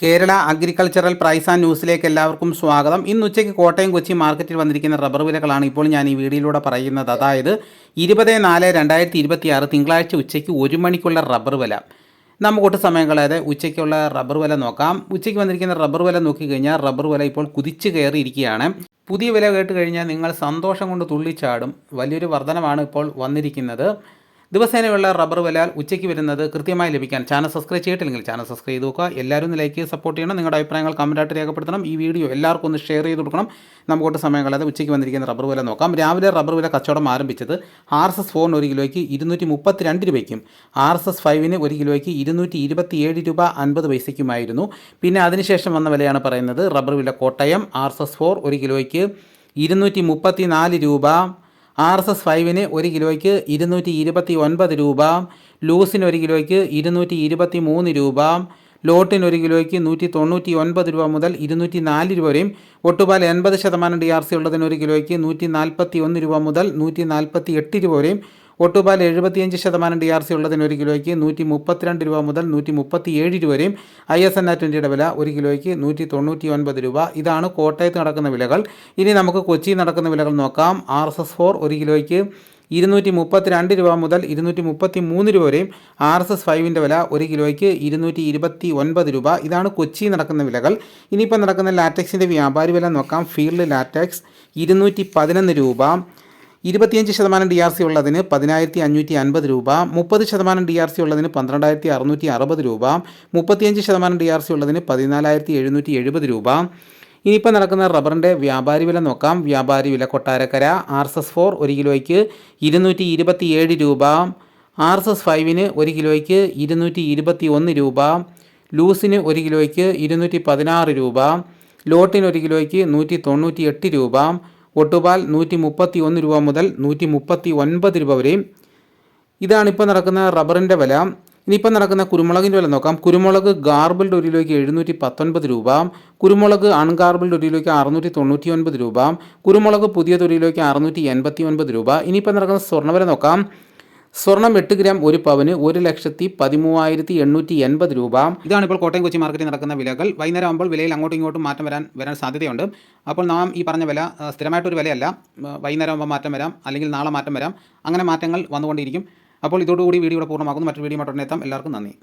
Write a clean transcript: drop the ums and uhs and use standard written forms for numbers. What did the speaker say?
Kerala agricultural price and ന്യൂസിലേക്ക് എല്ലാവർക്കും സ്വാഗതം. ഇന്ന് ഉച്ചയ്ക്ക് കോട്ടയം കൊച്ചി മാർക്കറ്റിൽ വന്നിരിക്കുന്ന റബ്ബർ വിലകളാണ് ഇപ്പോൾ ഞാൻ ഈ വീഡിയോയിലൂടെ പറയുന്നത്. അതായത് 20/4/2026 തിങ്കളാഴ്ച ഉച്ചയ്ക്ക് 1 മണിക്കുള്ള റബ്ബർ വില. നമുക്കൊട്ട് സമയം കളയാതെ ഉച്ചയ്ക്കുള്ള റബ്ബർ വില നോക്കാം. ഉച്ചയ്ക്ക് വന്നിരിക്കുന്ന റബ്ബർ വില നോക്കിക്കഴിഞ്ഞാൽ റബ്ബർ വില ഇപ്പോൾ കുതിച്ച് കയറിയിരിക്കുകയാണ്. പുതിയ വില കേട്ട് കഴിഞ്ഞാൽ നിങ്ങൾ സന്തോഷം കൊണ്ട് തുള്ളിച്ചാടും. വലിയൊരു വർധനമാണ് ഇപ്പോൾ വന്നിരിക്കുന്നത്. ദിവസേനയുള്ള റബ്ബർ വില ഉച്ചയ്ക്ക് വരുന്നത് കൃത്യമായി ലഭിക്കാൻ ചാനൽ സബ്സ്ക്രൈബ് ചെയ്തിട്ടില്ലെങ്കിൽ ചാനൽ സബ്സ്ക്രൈബ് ചെയ്ത് നോക്കുക. എല്ലാവരും ഒന്ന് ലൈക്ക് ചെയ്ത് സപ്പോർട്ട് ചെയ്യണം. നിങ്ങളുടെ അഭിപ്രായങ്ങൾ കമൻറ്റായിട്ട് രേഖപ്പെടുത്തണം. ഈ വീഡിയോ എല്ലാവർക്കും ഒന്ന് ഷെയർ ചെയ്ത് കൊടുക്കണം. നമുക്കൊട്ട് സമയം കളയാതെ ഉച്ചയ്ക്ക് വന്നിരിക്കുന്ന റബ്ബർ വില നോക്കാം. രാവിലെ റബ്ബർ വില കച്ചവടം ആരംഭിച്ചത് RSS 4 1 കിലോയ്ക്ക് 232 രൂപയ്ക്കും RSS 5 1 കിലോയ്ക്ക് 227 രൂപ 50 പൈസയ്ക്കുമായിരുന്നു. പിന്നെ അതിനുശേഷം വന്ന വിലയാണ് പറയുന്നത്. റബ്ബർ വില കോട്ടയം RSS 4 1 കിലോയ്ക്ക് 234 രൂപ, RSS 5 1 കിലോയ്ക്ക് 229 രൂപ, ലൂസിന് 1 കിലോയ്ക്ക് 223 രൂപ, ലോട്ടിന് 1 കിലോയ്ക്ക് 199 രൂപ മുതൽ 204 രൂപ വരെയും, ഒട്ടുപാൽ 80% DRC ഉള്ളതിന് 1 കിലോയ്ക്ക് 141 രൂപ മുതൽ 148 രൂപ വരെയും, ഒട്ടുപാൽ 75% DRC ഉള്ളതിന് 1 കിലോയ്ക്ക് 132 രൂപ മുതൽ 137 രൂപ വരെയും, ISNA 20യുടെ വില 1 കിലോയ്ക്ക് 199 രൂപ. ഇതാണ് കോട്ടയത്ത് നടക്കുന്ന വിലകൾ. ഇനി നമുക്ക് കൊച്ചി നടക്കുന്ന വിലകൾ നോക്കാം. RSS 4 1 കിലോയ്ക്ക് 232 രൂപ മുതൽ 233 രൂപ വരെയും, RSS 5 വില 1 കിലോയ്ക്ക് 229 രൂപ. ഇതാണ് കൊച്ചി നടക്കുന്ന വിലകൾ. ഇനിയിപ്പോൾ നടക്കുന്ന ലാറ്റക്സിൻ്റെ വ്യാപാരി വില നോക്കാം. ഫീൽഡ് ലാറ്റക്സ് 211 രൂപ, 25% DRC ഉള്ളതിന് 10,550 രൂപ, 30% DRC ഉള്ളതിന് 12,660 രൂപ, 35% DRC ഉള്ളതിന് 14,770 രൂപ. ഇനിയിപ്പോൾ നടക്കുന്ന റബ്ബറിൻ്റെ വ്യാപാരി വില നോക്കാം. വ്യാപാരി വില കൊട്ടാരക്കര RSS 4 1 കിലോയ്ക്ക് 227 രൂപ, RSS 5 1 കിലോയ്ക്ക് 221 രൂപ, ലൂസിന് 1 കിലോയ്ക്ക് 216 രൂപ, ലോട്ടിന് 1 കിലോയ്ക്ക് 198 രൂപ, ഒട്ടുപാൽ 131 രൂപ മുതൽ 139 രൂപ വരെയും. ഇതാണിപ്പോൾ നടക്കുന്ന റബ്ബറിൻ്റെ വില. ഇനിയിപ്പോൾ നടക്കുന്ന കുരുമുളകിൻ്റെ വില നോക്കാം. കുരുമുളക് ഗാർബിൾഡ് 1 കിലോയ്ക്ക് 719 രൂപ, കുരുമുളക് അൺഗാർബിൾഡ് 1 കിലോയ്ക്ക് 699 രൂപ, കുരുമുളക് പുതിയത് 1 കിലോയ്ക്ക് 689 രൂപ. ഇനിയിപ്പോൾ നടക്കുന്ന സ്വർണ്ണവില നോക്കാം. സ്വർണം 8 ഗ്രാം 1 പവന് 1,13,880 രൂപ. ഇതാണിപ്പോൾ കോട്ടയം കൊച്ചി മാർക്കറ്റിൽ നടക്കുന്ന വിലകൾ. വൈകുന്നേരം ആകുമ്പോൾ വിലയിൽ അങ്ങോട്ടും ഇങ്ങോട്ടും മാറ്റം വരാൻ സാധ്യതയുണ്ട്. അപ്പോൾ നാം ഈ പറഞ്ഞ വില സ്ഥിരമായിട്ടൊരു വിലയല്ല. വൈകുന്നേരം ആകുമ്പോൾ മാറ്റം വരാം, അല്ലെങ്കിൽ നാളെ മാറ്റം വരാം. അങ്ങനെ മാറ്റങ്ങൾ വന്നുകൊണ്ടിരിക്കും. അപ്പോൾ ഇതോടുകൂടി വീഡിയോ പൂർണ്ണമാക്കുന്നു. മറ്റൊരു വീഡിയോ ഉടനെ എത്താം. എല്ലാവർക്കും നന്ദി.